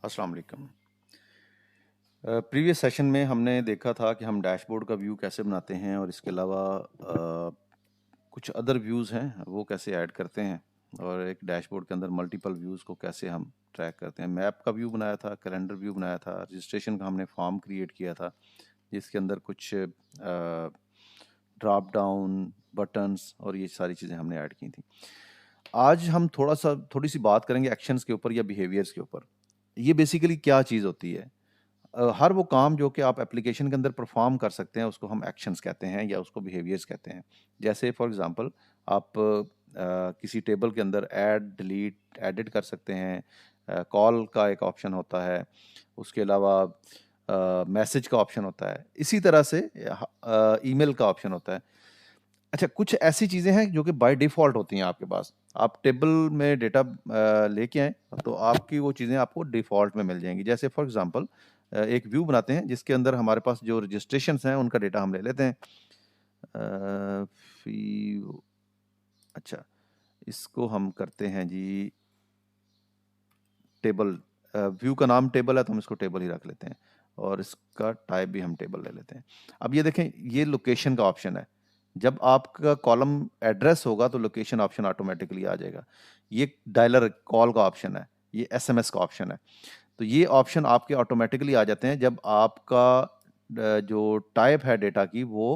अस्सलाम वालेकुम। Previous session में हमने देखा था कि हम डैशबोर्ड का व्यू कैसे बनाते हैं और इसके अलावा कुछ अदर व्यूज़ हैं वो कैसे ऐड करते हैं और एक डैशबोर्ड के अंदर मल्टीपल व्यूज़ को कैसे हम ट्रैक करते हैं। मैप का व्यू बनाया था, कैलेंडर व्यू बनाया था, रजिस्ट्रेशन का हमने फॉर्म क्रिएट किया था जिसके अंदर कुछ ड्रॉप डाउन बटन्स और ये सारी चीज़ें हमने ऐड की थी। आज हम थोड़ी सी बात करेंगे एक्शंस के ऊपर या बिहेवियर्स के ऊपर। ये बेसिकली क्या चीज़ होती है? हर वो काम जो कि आप एप्लीकेशन के अंदर परफॉर्म कर सकते हैं उसको हम एक्शंस कहते हैं या उसको बिहेवियर्स कहते हैं। जैसे फॉर एग्जांपल आप किसी टेबल के अंदर ऐड डिलीट एडिट कर सकते हैं, कॉल का एक ऑप्शन होता है, उसके अलावा मैसेज का ऑप्शन होता है, इसी तरह से ईमेल का ऑप्शन होता है। अच्छा, कुछ ऐसी चीज़ें हैं जो कि बाय डिफ़ॉल्ट होती हैं आपके पास। आप टेबल में डेटा लेके आएँ, तो आपकी वो चीज़ें आपको डिफ़ॉल्ट में मिल जाएँगी। जैसे फॉर एग्ज़ाम्पल एक व्यू बनाते हैं जिसके अंदर हमारे पास जो रजिस्ट्रेशंस हैं उनका डेटा हम ले लेते हैं। फी अच्छा, इसको हम करते हैं जी टेबल। व्यू का नाम टेबल है तो हम इसको टेबल ही रख लेते हैं और इसका टाइप भी हम टेबल ले लेते हैं। अब ये देखें, ये लोकेशन का ऑप्शन है। जब आपका कॉलम एड्रेस होगा तो लोकेशन ऑप्शन ऑटोमेटिकली आ जाएगा। ये डायलर कॉल का ऑप्शन है, ये एसएमएस का ऑप्शन है। तो ये ऑप्शन आपके ऑटोमेटिकली आ जाते हैं जब आपका जो टाइप है डेटा की वो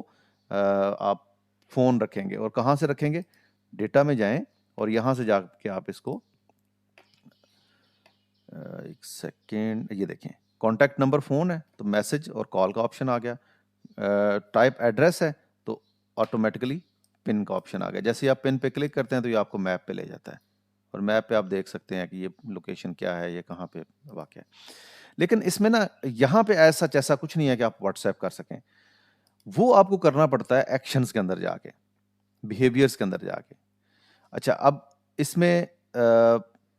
आप फ़ोन रखेंगे। और कहाँ से रखेंगे? डेटा में जाएं और यहाँ से जाके आप इसको एक सेकेंड, ये देखें, कॉन्टैक्ट नंबर फ़ोन है तो मैसेज और कॉल का ऑप्शन आ गया। टाइप एड्रेस है तो ऑटोमेटिकली पिन का ऑप्शन आ गया। जैसे ही आप पिन पे क्लिक करते हैं तो ये आपको मैप पे ले जाता है और मैप पे आप देख सकते हैं कि ये लोकेशन क्या है, ये कहाँ पे वाक़ है। लेकिन इसमें ना यहाँ पे ऐसा कुछ नहीं है कि आप व्हाट्सएप कर सकें। वो आपको करना पड़ता है एक्शंस के अंदर जाके, बिहेवियर्स के अंदर जाके। अच्छा, अब इसमें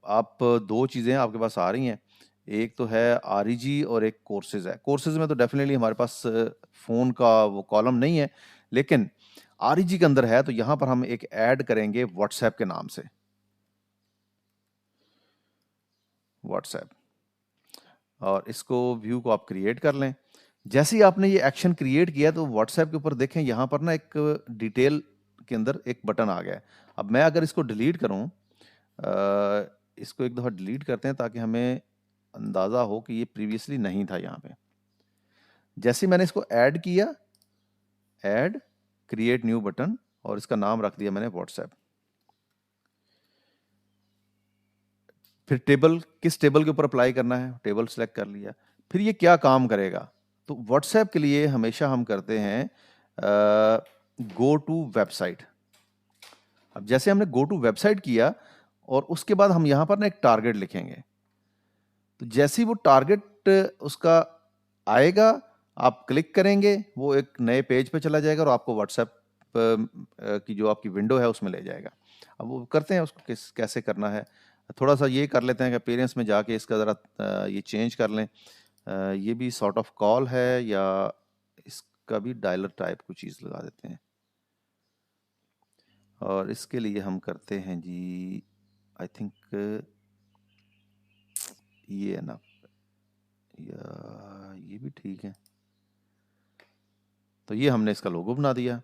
आप 2 चीज़ें आपके पास आ रही हैं। एक तो है आरईजी और एक कोर्सेज़ है। कोर्सेज़ में तो डेफ़िनेटली हमारे पास फ़ोन का वो कॉलम नहीं है, लेकिन आरईजी के अंदर है तो यहाँ पर हम एक ऐड करेंगे व्हाट्सऐप के नाम से, व्हाट्सऐप। और इसको व्यू को आप क्रिएट कर लें। जैसे ही आपने ये एक्शन क्रिएट किया तो व्हाट्सऐप के ऊपर देखें यहाँ पर ना एक डिटेल के अंदर एक बटन आ गया है। अब मैं अगर इसको डिलीट करूँ, इसको एक दफ़ा डिलीट करते हैं ताकि हमें अंदाज़ा हो कि ये प्रीवियसली नहीं था यहाँ पे। जैसे ही मैंने इसको ऐड किया, ऐड क्रिएट न्यू बटन, और इसका नाम रख दिया मैंने व्हाट्सएप। फिर टेबल, किस टेबल के ऊपर अप्लाई करना है, टेबल सेलेक्ट कर लिया। फिर ये क्या काम करेगा? तो व्हाट्सएप के लिए हमेशा हम करते हैं गो टू वेबसाइट। अब जैसे हमने गो टू वेबसाइट किया और उसके बाद हम यहाँ पर ना एक टारगेट लिखेंगे। तो जैसे ही वो टारगेट उसका आएगा, आप क्लिक करेंगे, वो एक नए पेज पे चला जाएगा और आपको व्हाट्सएप की जो आपकी विंडो है उसमें ले जाएगा। अब वो करते हैं उसको कैसे करना है। थोड़ा सा ये कर लेते हैं कि अपीयरेंस में जाके इसका ज़रा ये चेंज कर लें। ये भी सॉर्ट ऑफ कॉल है या इसका भी डायलर टाइप कुछ चीज़ लगा देते हैं। और इसके लिए हम करते हैं जी, आई थिंक ये है ना, या ये भी ठीक है। तो ये हमने इसका लोगो बना दिया।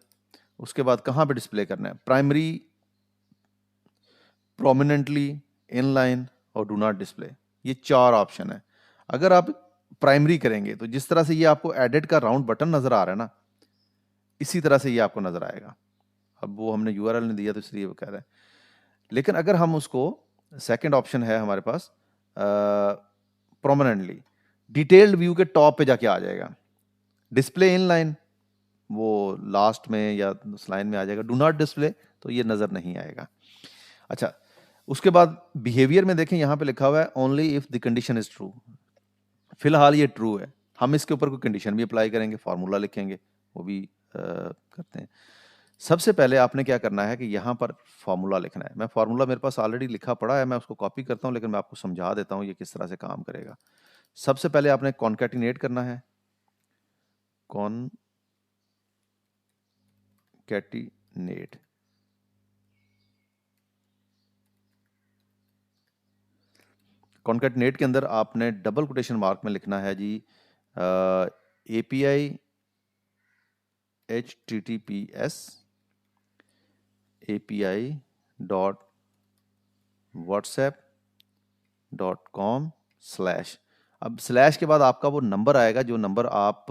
उसके बाद कहाँ पे डिस्प्ले करना है? प्राइमरी, प्रोमिनेंटली, इनलाइन और डू नॉट डिस्प्ले, ये 4 ऑप्शन है। अगर आप प्राइमरी करेंगे तो जिस तरह से ये आपको एडिट का राउंड बटन नजर आ रहा है ना, इसी तरह से ये आपको नजर आएगा। अब वो हमने यूआरएल नहीं दिया तो इसलिए वो कह रहा है। लेकिन अगर हम उसको, सेकंड ऑप्शन है हमारे पास प्रोमिनेंटली, डिटेल्ड व्यू के टॉप पे जाके आ जाएगा। डिस्प्ले इनलाइन, वो लास्ट में या स्लाइन में आ जाएगा। डू नॉट डिस्प्ले, तो ये नज़र नहीं आएगा। अच्छा, उसके बाद बिहेवियर में देखें, यहाँ पे लिखा हुआ है only if the condition is true. फिलहाल ये ट्रू है। हम इसके ऊपर कोई कंडीशन भी अप्लाई करेंगे, फार्मूला लिखेंगे, वो भी करते हैं। सबसे पहले आपने क्या करना है कि यहाँ पर फार्मूला लिखना है। मैं फार्मूला मेरे पास ऑलरेडी लिखा पड़ा है, मैं उसको कॉपी करता हूँ, लेकिन मैं आपको समझा देता हूँ ये किस तरह से काम करेगा। सबसे पहले आपने कॉन्कैटिनेट करना है, कॉन्कैटिनेट। कॉन्कैटिनेट के अंदर आपने डबल कोटेशन मार्क में लिखना है जी API HTTPS API dot whatsapp.com/। अब स्लैश के बाद आपका वो नंबर आएगा जो नंबर आप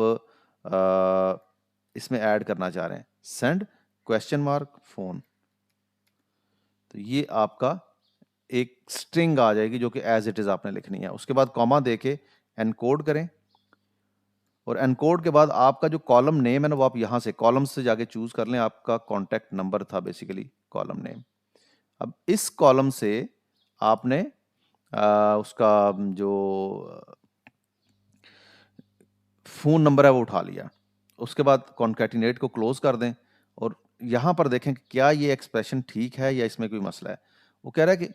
इसमें ऐड करना चाह रहे हैं, सेंड क्वेश्चन मार्क फोन। तो ये आपका एक स्ट्रिंग आ जाएगी जो कि एज इट इज आपने लिखनी है। उसके बाद कॉमा देके एनकोड करें, और एनकोड के बाद आपका जो कॉलम नेम है ना वो आप यहाँ से कॉलम से जाके चूज कर लें। आपका कॉन्टैक्ट नंबर था बेसिकली कॉलम नेम। अब इस कॉलम से आपने उसका जो फ़ोन नंबर है वो उठा लिया। उसके बाद कॉन्कैटिनेट को क्लोज कर दें और यहाँ पर देखें कि क्या ये एक्सप्रेशन ठीक है या इसमें कोई मसला है। वो कह रहा है कि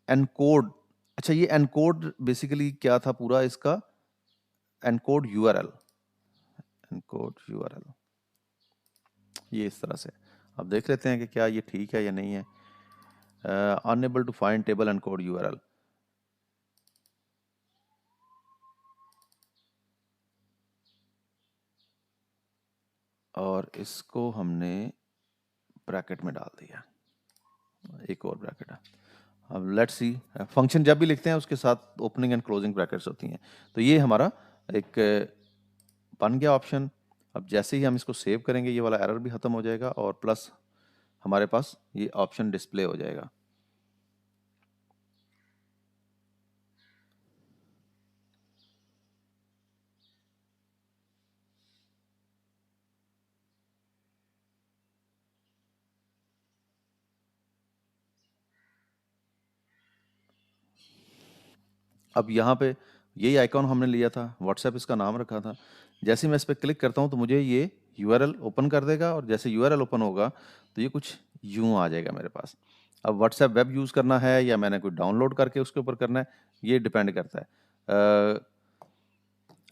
एनकोड, अच्छा ये एनकोड बेसिकली क्या था पूरा इसका, एनकोड यूआरएल, एनकोड यूआरएल ये इस तरह से। अब देख लेते हैं कि क्या ये ठीक है या नहीं है। Unable to find table encode URL, और इसको हमने ब्रैकेट में डाल दिया, एक और ब्रैकेट है। अब लेट्स सी, फंक्शन जब भी लिखते हैं उसके साथ ओपनिंग एंड क्लोजिंग ब्रैकेट्स होती हैं। तो ये हमारा एक बन गया ऑप्शन। अब जैसे ही हम इसको सेव करेंगे ये वाला एरर भी ख़त्म हो जाएगा और प्लस हमारे पास ये ऑप्शन डिस्प्ले हो जाएगा। अब यहाँ पे यही आइकॉन हमने लिया था, व्हाट्सएप इसका नाम रखा था। जैसे ही मैं इस पर क्लिक करता हूँ तो मुझे ये यूआरएल ओपन कर देगा, और जैसे यूआरएल ओपन होगा तो ये कुछ यूं आ जाएगा मेरे पास। अब व्हाट्सएप वेब यूज़ करना है या मैंने कोई डाउनलोड करके उसके ऊपर करना है, ये डिपेंड करता है।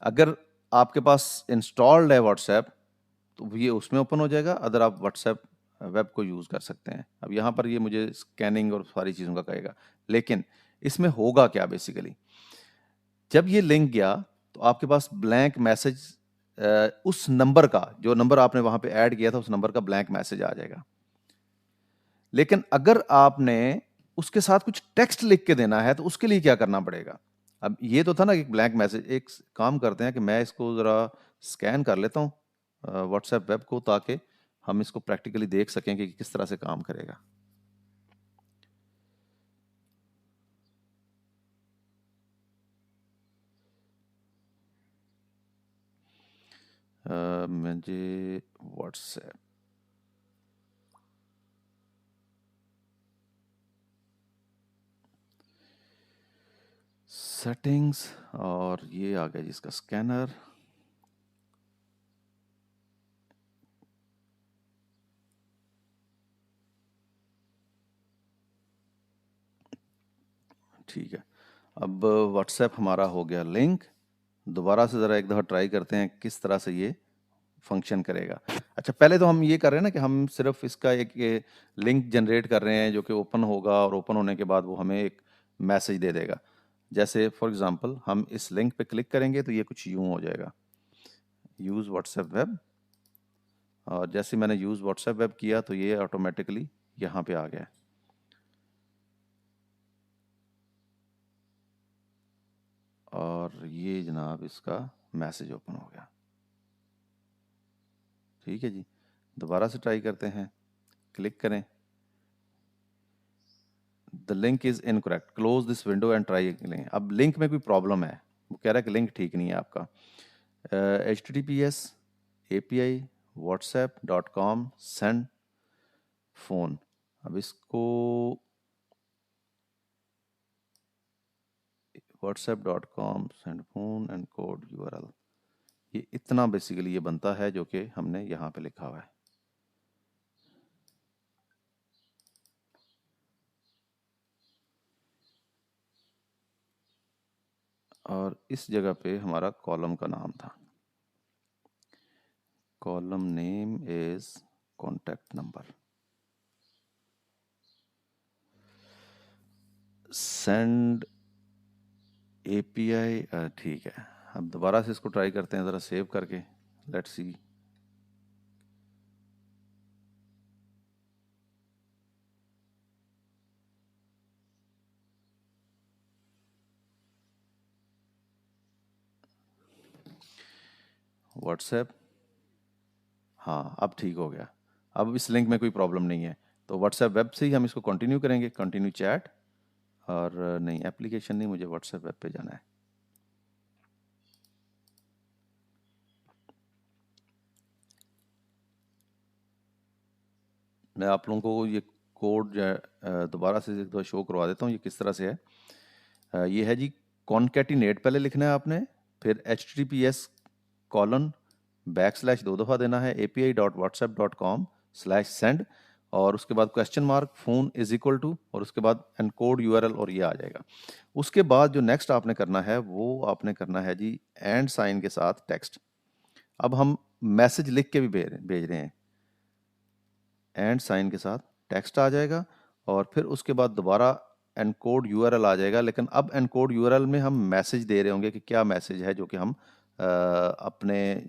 अगर आपके पास इंस्टॉल्ड है व्हाट्सएप तो ये उसमें ओपन हो जाएगा, अदर आप व्हाट्सएप वेब को यूज़ कर सकते हैं। अब यहाँ पर ये मुझे स्कैनिंग और सारी चीज़ों का कहेगा, लेकिन इसमें होगा क्या बेसिकली, जब ये लिंक गया तो आपके पास ब्लैंक मैसेज, उस नंबर का जो नंबर आपने वहां पे ऐड किया था उस नंबर का ब्लैंक मैसेज आ जाएगा। लेकिन अगर आपने उसके साथ कुछ टेक्स्ट लिख के देना है तो उसके लिए क्या करना पड़ेगा। अब ये तो था ना कि ब्लैंक मैसेज, एक काम करते हैं कि मैं इसको ज़रा स्कैन कर लेता हूँ व्हाट्सएप वेब को, ताकि हम इसको प्रैक्टिकली देख सकें कि किस तरह से काम करेगा। मुझे व्हाट्सएप सेटिंग्स, और ये आ गया जिसका स्कैनर। ठीक है, अब व्हाट्सएप हमारा हो गया लिंक। दोबारा से ज़रा एक दफ़ा ट्राई करते हैं किस तरह से ये फंक्शन करेगा। अच्छा, पहले तो हम ये कर रहे हैं ना कि हम सिर्फ इसका एक लिंक जनरेट कर रहे हैं जो कि ओपन होगा, और ओपन होने के बाद वो हमें एक मैसेज दे देगा। जैसे फॉर एग्जांपल हम इस लिंक पे क्लिक करेंगे तो ये कुछ यूं हो जाएगा, यूज़ व्हाट्सएप वेब। और जैसे मैंने यूज़ व्हाट्सएप वेब किया तो ये ऑटोमेटिकली यहाँ पे आ गया, और ये जनाब इसका मैसेज ओपन हो गया। ठीक है जी, दोबारा से ट्राई करते हैं, क्लिक करें, the link is incorrect, close this window and try again. अब लिंक में कोई प्रॉब्लम है, वो कह रहा है कि लिंक ठीक नहीं है आपका। HTTPS API whatsapp.com send phone. अब इसको whatsapp.com send phone and code URL, ये इतना बेसिकली ये बनता है जो कि हमने यहाँ पे लिखा हुआ है। और इस जगह पे हमारा कॉलम का नाम था, column name is contact number, send API ठीक है। अब दोबारा से इसको ट्राई करते हैं ज़रा सेव करके, लेट्स सी। व्हाट्सएप, हाँ अब ठीक हो गया। अब इस लिंक में कोई प्रॉब्लम नहीं है, तो व्हाट्सएप वेब से ही हम इसको कंटिन्यू करेंगे, कंटिन्यू चैट। और नहीं, एप्लीकेशन नहीं, मुझे व्हाट्सएप वेब पे जाना है। मैं आप लोगों को ये कोड जो है दोबारा से एक दो शो करवा देता हूँ, ये किस तरह से है। ये है जी, कॉन्केटिनेट पहले लिखना है आपने, फिर HTTPS कॉलन बैक स्लैश 2 दफ़ा देना है api.whatsapp.com/send, और उसके बाद question mark phone is equal to, और उसके बाद एनकोड URL, और ये आ जाएगा। उसके बाद जो नेक्स्ट आपने करना है वो आपने करना है जी एंड साइन के साथ टेक्स्ट। अब हम मैसेज लिख के भी भेज रहे हैं, एंड साइन के साथ टेक्स्ट आ जाएगा, और फिर उसके बाद दोबारा एनकोड URL आ जाएगा। लेकिन अब एनकोड URL में हम मैसेज दे रहे होंगे कि क्या मैसेज है जो कि हम अपने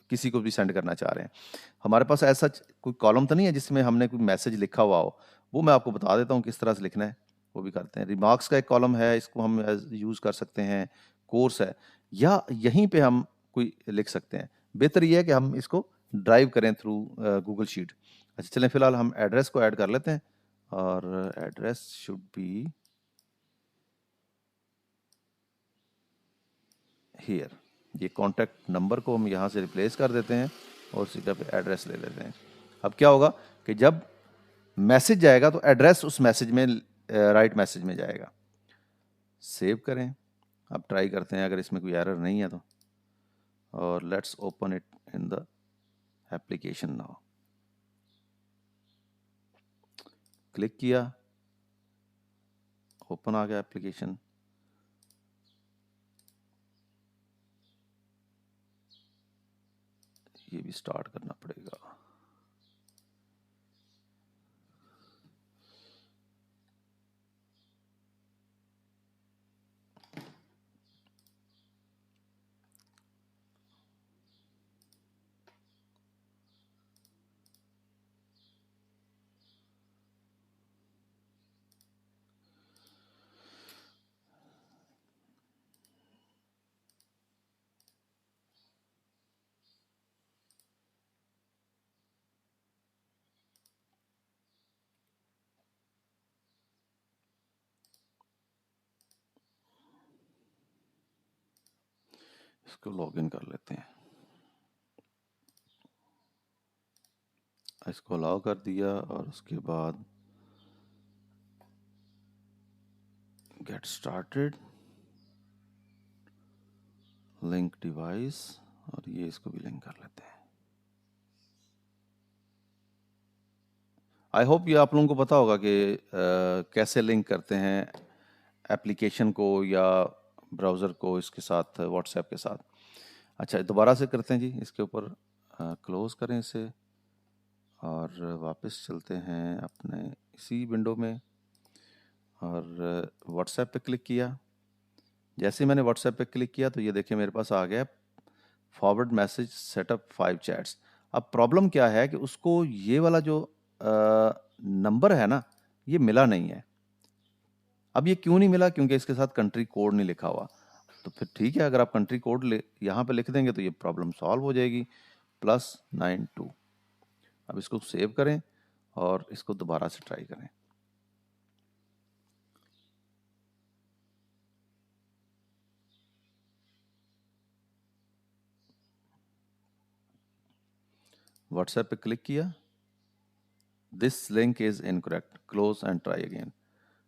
किसी को भी सेंड करना चाह रहे हैं। हमारे पास ऐसा कोई कॉलम तो नहीं है जिसमें हमने कोई मैसेज लिखा हुआ हो, वो मैं आपको बता देता हूँ किस तरह से लिखना है, वो भी करते हैं। रिमार्क्स का एक कॉलम है, इसको हम यूज़ कर सकते हैं। कोर्स है, या यहीं पे हम कोई लिख सकते हैं। बेहतर ये है कि हम इसको ड्राइव करें थ्रू गूगल शीट। अच्छा चलें, फिलहाल हम एड्रेस को ऐड कर लेते हैं, और एड्रेस शुड बी हियर। ये कॉन्टैक्ट नंबर को हम यहाँ से रिप्लेस कर देते हैं और सीधा पे एड्रेस ले लेते हैं। अब क्या होगा कि जब मैसेज जाएगा तो एड्रेस उस मैसेज में, राइट मैसेज में जाएगा। सेव करें, अब ट्राई करते हैं अगर इसमें कोई एरर नहीं है तो, और let's open it in the application now. Click किया, ओपन आ गया एप्लीकेशन। ये भी स्टार्ट करना पड़ेगा। इसको लॉगिन कर लेते हैं। इसको अलाउ कर दिया, और उसके बाद गेट स्टार्टेड, लिंक डिवाइस, और ये इसको भी लिंक कर लेते हैं। आई होप ये आप लोगों को पता होगा कि कैसे लिंक करते हैं एप्लीकेशन को या ब्राउज़र को इसके साथ, व्हाट्सएप के साथ। अच्छा दोबारा से करते हैं जी, इसके ऊपर क्लोज़ करें इसे, और वापस चलते हैं अपने इसी विंडो में, और व्हाट्सएप पे क्लिक किया। जैसे ही मैंने व्हाट्सएप पे क्लिक किया तो ये देखिए मेरे पास आ गया फॉरवर्ड मैसेज सेटअप 5 चैट्स। अब प्रॉब्लम क्या है कि उसको ये वाला जो नंबर है ना, ये मिला नहीं है। अब ये क्यों नहीं मिला? क्योंकि इसके साथ कंट्री कोड नहीं लिखा हुआ। तो फिर ठीक है, अगर आप कंट्री कोड यहाँ पे लिख देंगे तो ये प्रॉब्लम सॉल्व हो जाएगी। +92। अब इसको सेव करें और इसको दोबारा से ट्राई करें। व्हाट्सएप पे क्लिक किया, this link is incorrect, close and try again.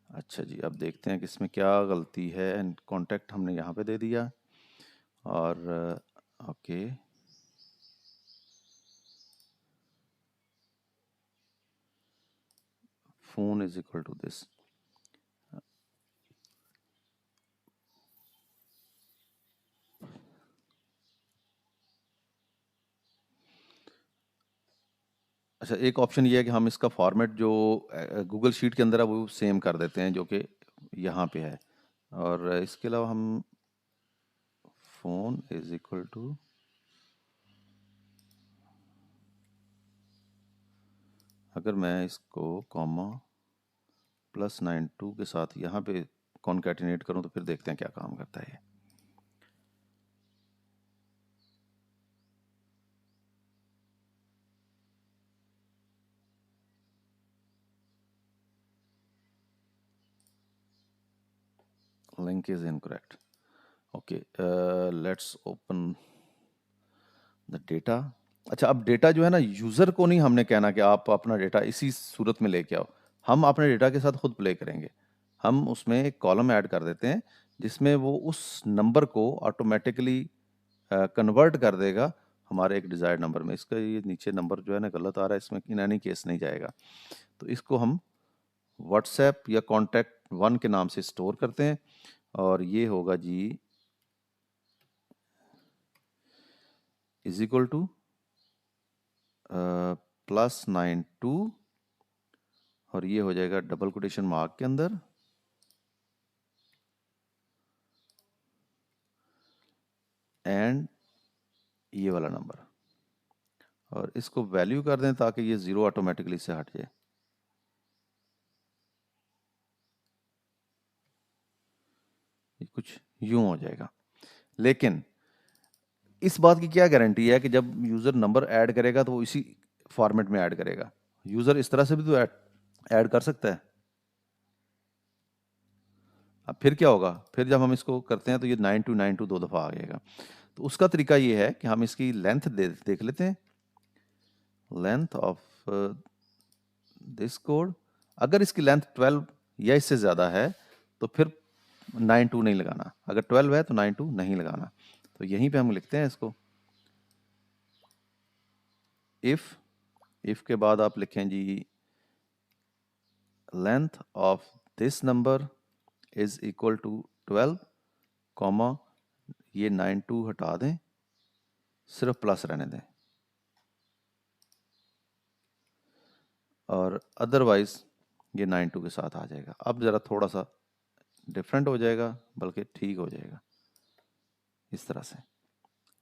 अच्छा जी, अब देखते हैं कि इसमें क्या गलती है। एंड कॉन्टैक्ट हमने यहाँ पे दे दिया, और okay phone is equal to this. अच्छा, एक ऑप्शन ये है कि हम इसका फॉर्मेट जो गूगल शीट के अंदर है वो सेम कर देते हैं, जो कि यहाँ पे है। और इसके अलावा हम फ़ोन इज इक्वल टू, अगर मैं इसको कॉमा +92 के साथ यहाँ पे कॉन्कैटिनेट करूँ तो फिर देखते हैं क्या काम करता है ये। Link is incorrect. Okay, let's open the data. अच्छा, अब डेटा जो है ना, यूज़र को नहीं हमने कहना कि आप अपना डेटा इसी सूरत में लेके आओ, हम अपने डेटा के साथ खुद प्ले करेंगे। हम उसमें एक कॉलम ऐड कर देते हैं जिसमें वो उस नंबर को ऑटोमेटिकली कन्वर्ट कर देगा हमारे एक डिज़ायर्ड नंबर में। इसका ये नीचे नंबर जो है ना गलत आ रहा है, इसमें इन एनी केस नहीं जाएगा। तो इसको हम व्हाट्सएप या कॉन्टैक्ट वन के नाम से स्टोर करते हैं, और ये होगा जी इज इक्वल टू +92, और ये हो जाएगा डबल कोटेशन मार्क के अंदर एंड ये वाला नंबर, और इसको वैल्यू कर दें ताकि ये ज़ीरो ऑटोमेटिकली से हट जाए। ये कुछ यूं हो जाएगा। लेकिन इस बात की क्या गारंटी है कि जब यूज़र नंबर ऐड करेगा तो वो इसी फॉर्मेट में ऐड करेगा? यूज़र इस तरह से भी तो ऐड कर सकता है। अब फिर क्या होगा, फिर जब हम इसको करते हैं तो ये 9292 दो दफ़ा आ जाएगा। तो उसका तरीका ये है कि हम इसकी लेंथ देख लेते हैं। लेंथ ऑफ दिस कोड, अगर इसकी लेंथ 12 या इससे ज़्यादा है तो फिर 92 नहीं लगाना, अगर 12 है तो 92 नहीं लगाना। तो यहीं पे हम लिखते हैं इसको इफ़ के बाद आप लिखें जी length of this number is equal to 12, comma ये 92 हटा दें, सिर्फ प्लस रहने दें, और अदरवाइज ये 92 के साथ आ जाएगा। अब ज़रा थोड़ा सा डिफरेंट हो जाएगा, बल्कि ठीक हो जाएगा इस तरह से।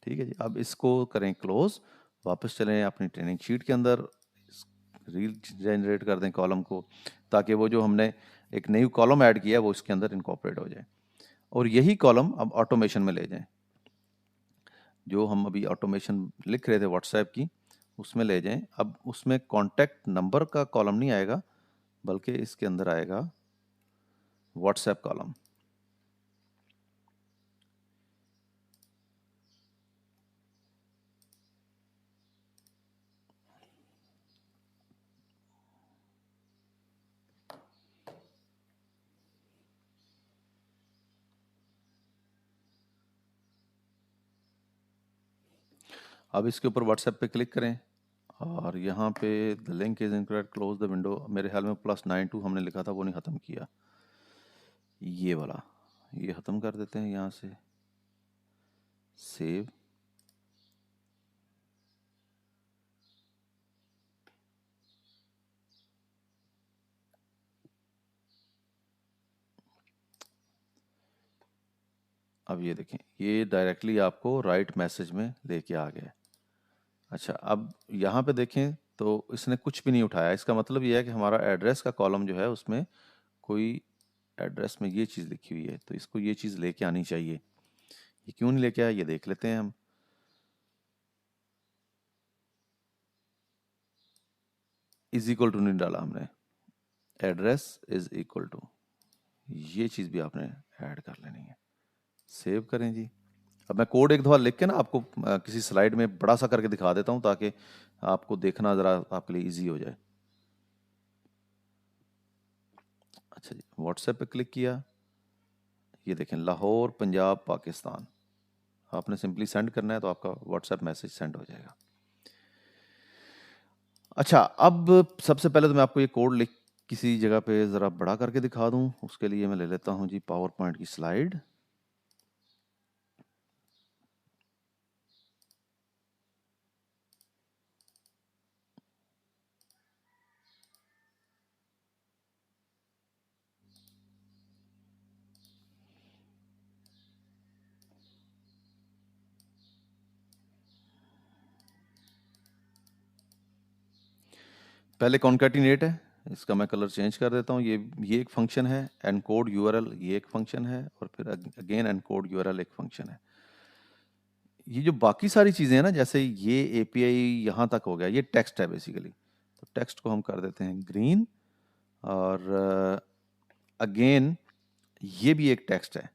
ठीक है जी, अब इसको करें क्लोज, वापस चलें अपनी ट्रेनिंग शीट के अंदर, रील जनरेट कर दें कॉलम को, ताकि वो जो हमने एक नई कॉलम ऐड किया है वो इसके अंदर इनकॉर्पोरेट हो जाए, और यही कॉलम अब ऑटोमेशन में ले जाएं। जो हम अभी ऑटोमेशन लिख रहे थे व्हाट्सएप की, उसमें ले जाएं। अब उसमें कॉन्टैक्ट नंबर का कॉलम नहीं आएगा, बल्कि इसके अंदर आएगा व्हाट्सएप कॉलम। अब इसके ऊपर व्हाट्सएप पे क्लिक करें, और यहाँ पे the link is incorrect, close the window. मेरे ख्याल में +92 हमने लिखा था, वो नहीं ख़त्म किया, ये वाला, ये ख़त्म कर देते हैं यहाँ से, सेव। अब ये देखें, ये डायरेक्टली आपको राइट मैसेज में लेके आ गया। अच्छा, अब यहाँ पे देखें तो इसने कुछ भी नहीं उठाया। इसका मतलब ये है कि हमारा एड्रेस का कॉलम जो है उसमें कोई एड्रेस में ये चीज़ लिखी हुई है, तो इसको ये चीज़ लेके आनी चाहिए। ये क्यों नहीं लेके आया, ये देख लेते हैं हम। इज इक्वल टू नहीं डाला हमने, एड्रेस इज इक्वल टू, ये चीज़ भी आपने ऐड कर लेनी है। सेव करें जी। अब मैं कोड एक दफ़ा लिख के ना आपको किसी स्लाइड में बड़ा सा करके दिखा देता हूँ, ताकि आपको देखना ज़रा आपके लिए इजी हो जाए। अच्छा जी, व्हाट्सएप पे क्लिक किया, ये देखें लाहौर पंजाब पाकिस्तान, आपने सिंपली सेंड करना है तो आपका व्हाट्सएप मैसेज सेंड हो जाएगा। अच्छा, अब सबसे पहले तो मैं आपको ये कोड लिख किसी जगह पे ज़रा बड़ा करके दिखा दूँ। उसके लिए मैं ले लेता हूँ जी पावर पॉइंट की स्लाइड। पहले कॉन्कैटिनेट है, इसका मैं कलर चेंज कर देता हूँ। ये एक फंक्शन है। एनकोड यूआरएल ये एक फंक्शन है, और फिर अगेन एनकोड यूआरएल एक फंक्शन है। ये जो बाकी सारी चीज़ें हैं ना, जैसे ये एपीआई यहाँ तक हो गया, ये टेक्स्ट है बेसिकली। तो टेक्स्ट को हम कर देते हैं ग्रीन, और अगेन ये भी एक टेक्स्ट है।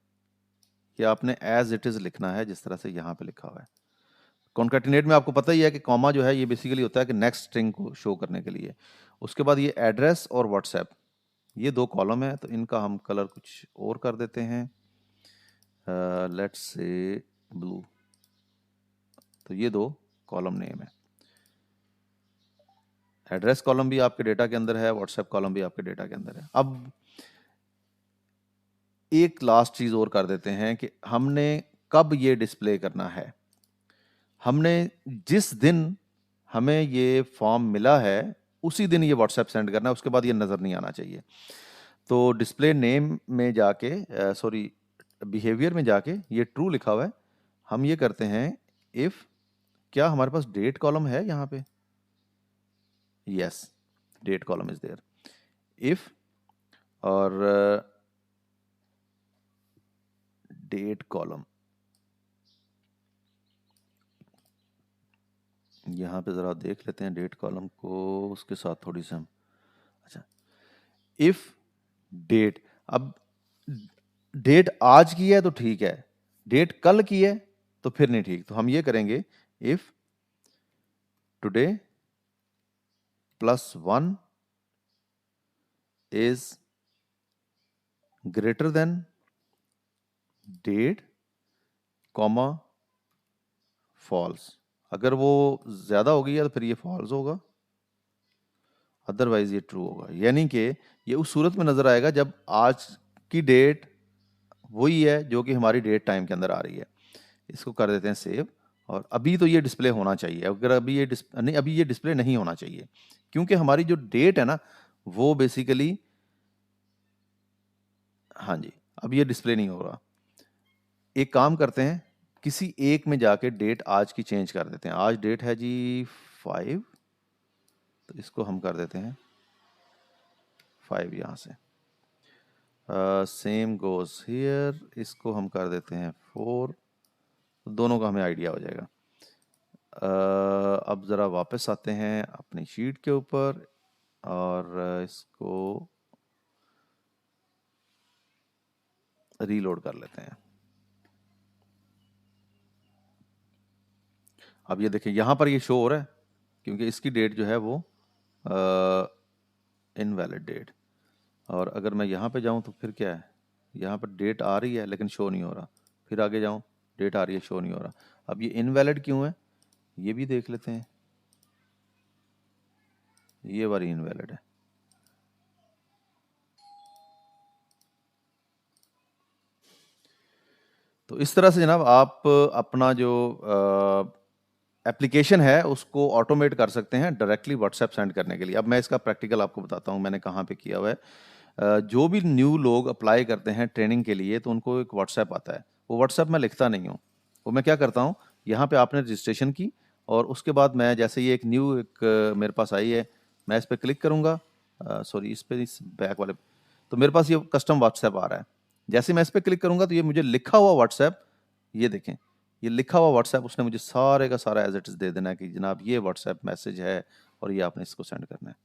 ये आपने एज इट इज़ लिखना है, जिस तरह से यहाँ पे लिखा हुआ है। कॉन्कैटिनेट में आपको पता ही है कि कॉमा जो है ये बेसिकली होता है कि नेक्स्ट स्ट्रिंग को शो करने के लिए। उसके बाद ये एड्रेस और व्हाट्सएप, ये दो कॉलम है, तो इनका हम कलर कुछ और कर देते हैं, लेट्स से ब्लू। तो ये दो कॉलम नेम है। एड्रेस कॉलम भी आपके डेटा के अंदर है, व्हाट्सएप कॉलम भी आपके डेटा के अंदर है। अब एक लास्ट चीज़ और कर देते हैं कि हमने कब ये डिस्प्ले करना है। हमने जिस दिन हमें ये फॉर्म मिला है उसी दिन ये व्हाट्सएप सेंड करना है, उसके बाद ये नज़र नहीं आना चाहिए। तो डिस्प्ले नेम में जाके, सॉरी बिहेवियर में जाके, ये ट्रू लिखा हुआ है, हम ये करते हैं इफ़, क्या हमारे पास डेट कॉलम है यहाँ पे? Yes, date column is there. If और डेट कॉलम, यहाँ पे ज़रा देख लेते हैं डेट कॉलम को, उसके साथ थोड़ी सी हम, अच्छा, इफ़ डेट, अब डेट आज की है तो ठीक है, डेट कल की है तो फिर नहीं ठीक। तो हम ये करेंगे if today +1 is greater than date comma false. अगर वो ज़्यादा हो गई है तो फिर ये फॉल्स होगा, अदरवाइज ये ट्रू होगा। यानी कि ये उस सूरत में नज़र आएगा जब आज की डेट वही है जो कि हमारी डेट टाइम के अंदर आ रही है। इसको कर देते हैं सेव, और अभी तो ये डिस्प्ले होना चाहिए। अगर अभी ये नहीं, अभी ये डिस्प्ले नहीं होना चाहिए, क्योंकि हमारी जो डेट है ना वो बेसिकली, हाँ जी, अब ये डिस्प्ले नहीं हो रहा। एक काम करते हैं, किसी एक में जाके डेट आज की चेंज कर देते हैं। आज डेट है जी 5, तो इसको हम कर देते हैं 5 यहाँ से। सेम गोज हियर, इसको हम कर देते हैं 4। दोनों का हमें आइडिया हो जाएगा। अब ज़रा वापस आते हैं अपनी शीट के ऊपर, और इसको रीलोड कर लेते हैं। अब ये देखिए यहाँ पर ये शो हो रहा है, क्योंकि इसकी डेट जो है वो इनवैलिड डेट। और अगर मैं यहाँ पे जाऊँ तो फिर क्या है, यहाँ पर डेट आ रही है लेकिन शो नहीं हो रहा। फिर आगे जाऊँ, डेट आ रही है, शो नहीं हो रहा। अब ये इनवैलिड क्यों है, ये भी देख लेते हैं। ये वाली इनवैलिड है। तो इस तरह से जनाब आप अपना जो एप्लीकेशन है उसको ऑटोमेट कर सकते हैं डायरेक्टली व्हाट्सएप सेंड करने के लिए। अब मैं इसका प्रैक्टिकल आपको बताता हूँ मैंने कहाँ पे किया हुआ है। जो भी न्यू लोग अप्लाई करते हैं ट्रेनिंग के लिए, तो उनको एक व्हाट्सएप आता है। वो व्हाट्सएप मैं लिखता नहीं हूँ, वो मैं क्या करता हूँ, यहाँ पे आपने रजिस्ट्रेशन की, और उसके बाद मैं जैसे ये एक न्यू एक मेरे पास आई है, मैं इस पर क्लिक करूँगा, सॉरी इस पर, इस बैक वाले, तो मेरे पास ये कस्टम व्हाट्सएप आ रहा है। जैसे मैं इस पर क्लिक करूँगा तो ये मुझे लिखा हुआ व्हाट्सएप, ये देखें, ये लिखा हुआ व्हाट्सएप उसने मुझे सारे का सारा एज इट इज़ दे देना है कि जनाब ये व्हाट्सएप मैसेज है और ये आपने इसको सेंड करना है।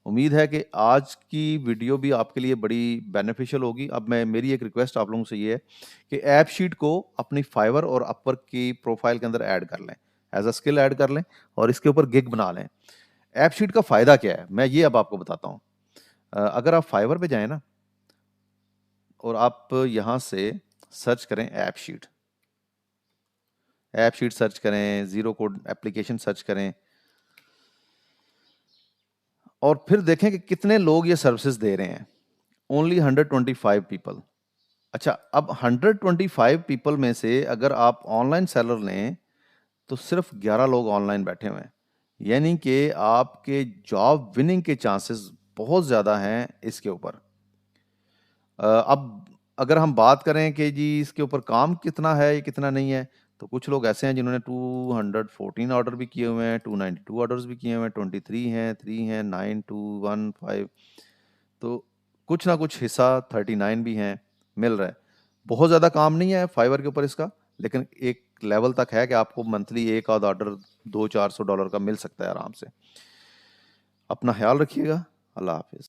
उम्मीद है कि आज की वीडियो भी आपके लिए बड़ी बेनिफिशियल होगी। अब मेरी एक रिक्वेस्ट आप लोगों से ये है कि ऐप शीट को अपनी फाइवर और अपवर्क की प्रोफाइल के अंदर ऐड कर लें, एज अ स्किल ऐड कर लें, और इसके ऊपर गिग बना लें। ऐप शीट का फ़ायदा क्या है, मैं ये अब आपको बताता हूँ। अगर आप फाइवर पे जाएँ ना, और आप यहाँ से सर्च करें app sheet, app sheet search करें, ज़ीरो कोड एप्लीकेशन सर्च करें, और फिर देखें कि कितने लोग ये सर्विसेज दे रहे हैं। Only 125 people. अच्छा, अब 125 पीपल में से अगर आप ऑनलाइन सेलर लें तो सिर्फ 11 लोग ऑनलाइन बैठे हुए हैं। यानी कि आपके जॉब विनिंग के चांसेस बहुत ज़्यादा हैं इसके ऊपर। अब अगर हम बात करें कि जी इसके ऊपर काम कितना है या कितना नहीं है, तो कुछ लोग ऐसे हैं जिन्होंने 214 ऑर्डर भी किए हुए हैं, 292 ऑर्डर्स भी किए हुए हैं, 23 हैं, 3 हैं, 9, 2, 1, 5। तो कुछ ना कुछ हिस्सा 39 भी हैं, मिल रहा है। बहुत ज़्यादा काम नहीं है फाइवर के ऊपर इसका, लेकिन एक लेवल तक है कि आपको मंथली एक आध ऑर्डर $200-400 का मिल सकता है आराम से। अपना ख्याल रखिएगा। अल्लाह हाफिज़।